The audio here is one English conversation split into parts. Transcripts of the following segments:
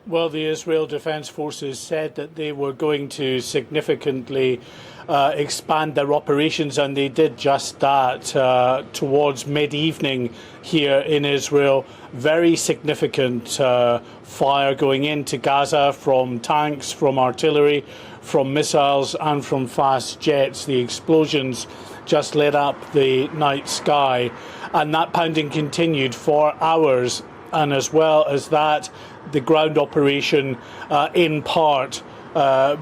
Well, the Israel Defense Forces said that they were going to significantly expand their operations, and they did just that towards mid-evening here in Israel. Very significant fire going into Gaza from tanks, from artillery, from missiles and from fast jets. The explosions just lit up the night sky, and that pounding continued for hours. And as well as that, the ground operation in part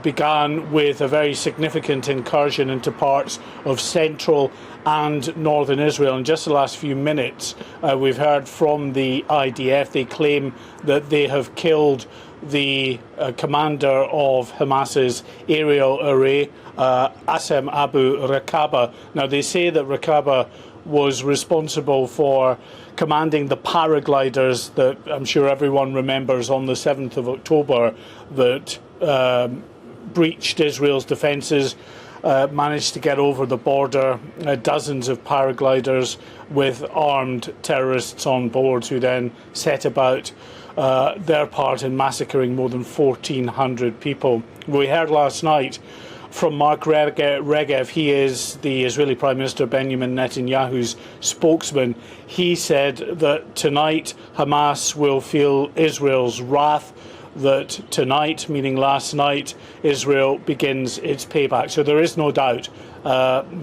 began with a very significant incursion into parts of central and northern Israel. In just the last few minutes, we've heard from the IDF. They claim that they have killed the commander of Hamas's aerial array, Assem Abu Rakaba. Now, they say that Rakaba was responsible for commanding the paragliders that I'm sure everyone remembers on the 7th of October that breached Israel's defences, managed to get over the border, dozens of paragliders with armed terrorists on board who then set about their part in massacring more than 1,400 people. We heard last night from Mark Regev. He is the Israeli Prime Minister Benjamin Netanyahu's spokesman. He said that tonight Hamas will feel Israel's wrath, that tonight, meaning last night, Israel begins its payback. So there is no doubt.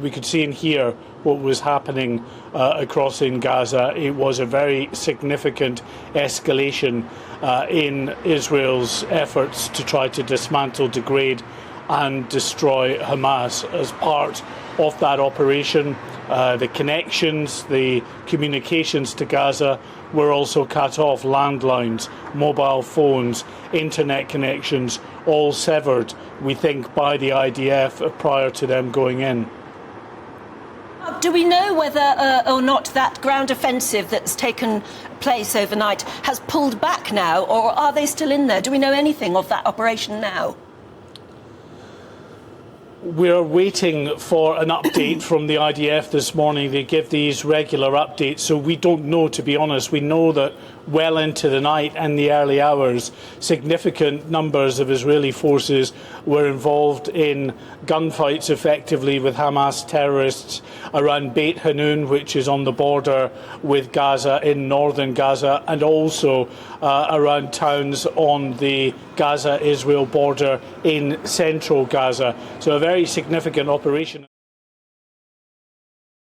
We could see and hear what was happening across in Gaza. It was a very significant escalation in Israel's efforts to try to dismantle, degrade and destroy Hamas. As part of that operation, the connections, the communications to Gaza were also cut off. Landlines, mobile phones, internet connections, all severed, we think, by the IDF prior to them going in. Do we know whether or not that ground offensive that's taken place overnight has pulled back now, or are they still in there? Do we know anything of that operation now? We're waiting for an update from the IDF this morning. They give these regular updates, so we don't know, to be honest. We know that well into the night and the early hours, significant numbers of Israeli forces were involved in gunfights effectively with Hamas terrorists around Beit Hanun, which is on the border with Gaza in northern Gaza, and also around towns on the Gaza-Israel border in central Gaza. So a very significant operation.